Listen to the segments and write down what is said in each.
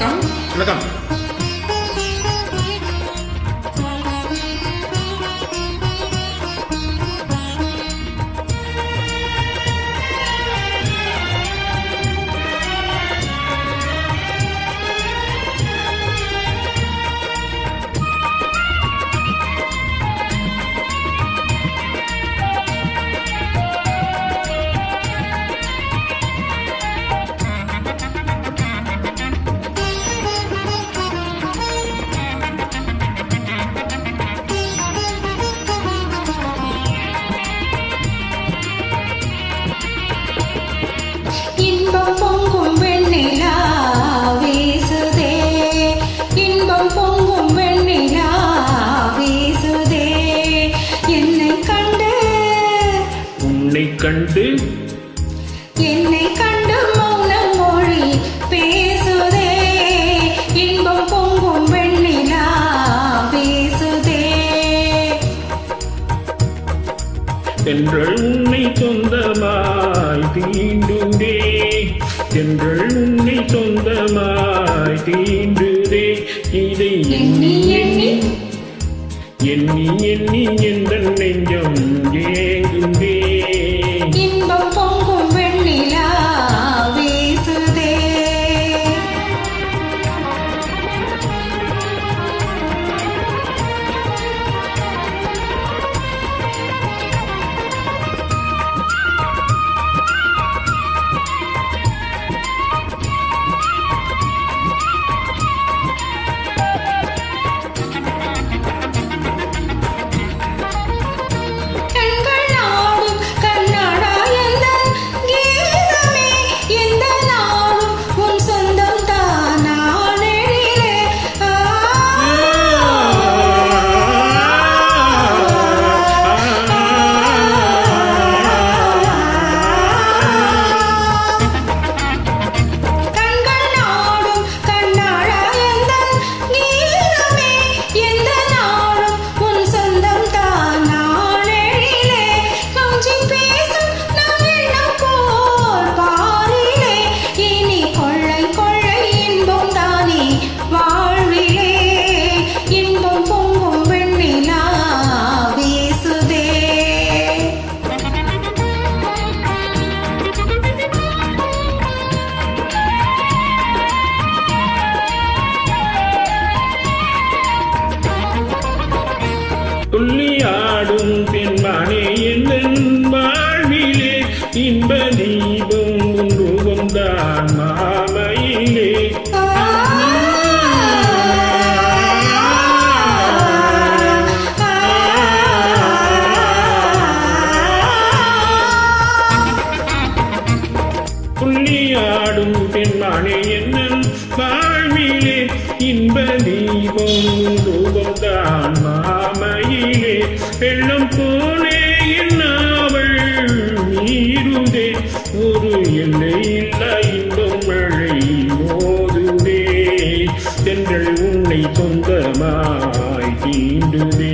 வணக்கம். வணக்கம். இன்பம் பொங்கும் வெண்ணிலா வீசுதே, இன்பம் பொங்கும் வெண்ணிலா வீசுதே, என்னை கண்டு உன்னை கண்டு என்னை கண்டு மௌனம் மொழி பேசுதே, இன்பம் பொங்கும் வெண்ணிலா வீசுதே. தென்றல் உன்னை சொந்தமாய் தீண்டுதே, தென்றல் உன்னை சொந்தமாய் தீண்டுதே, இதை எண்ணி எண்ணி எண்ணி எண்ணி எந்த நெஞ்சம் ஏங்குதே. இன்பம் பொங்கும் வெண்ணிலா வீசுதே. துள்ளியாடும் தென்மானே என் வாழ்விலே, இன்ப தீபம் ஒன்று கொண்டான் மாமையிலே. துள்ளியாடும் தென்மானே என் வாழ்விலே, இன்ப தீபம் ஒன்று கொண்டான் மாமையிலே. வெள்ளம் போலே என்னாவள் நீருதே, ஒரு எல்லை இல்லா இன்பம் மழை மோதுதே, தென்றல் உன்னை சொந்தமாய் தீண்டுதே.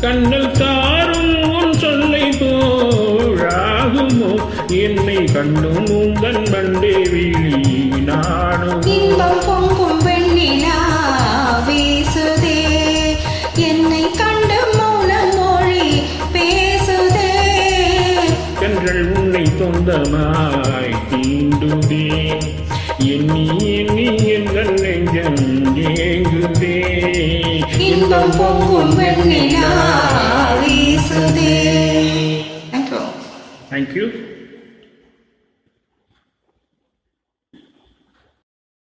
கண்ணல் தாரும் உன் சொல்லை போழாகுமோ, என்னை கண்ணும் உந்தன் மண்டே விழி நாடும். இன்பம் பொங்கும் வெண்ணிலா வீசுதே, என்னை கண்டு மௌனம் மொழி பேசுதே, தென்றல் உன்னை சொந்தமாய் தீண்டுதே, எண்ணி எண்ணி எந்த நெஞ்சம் ஏங்குதே. இன்பம் பொங்கும் வெண்ணிலா வீசுதே. Thank you.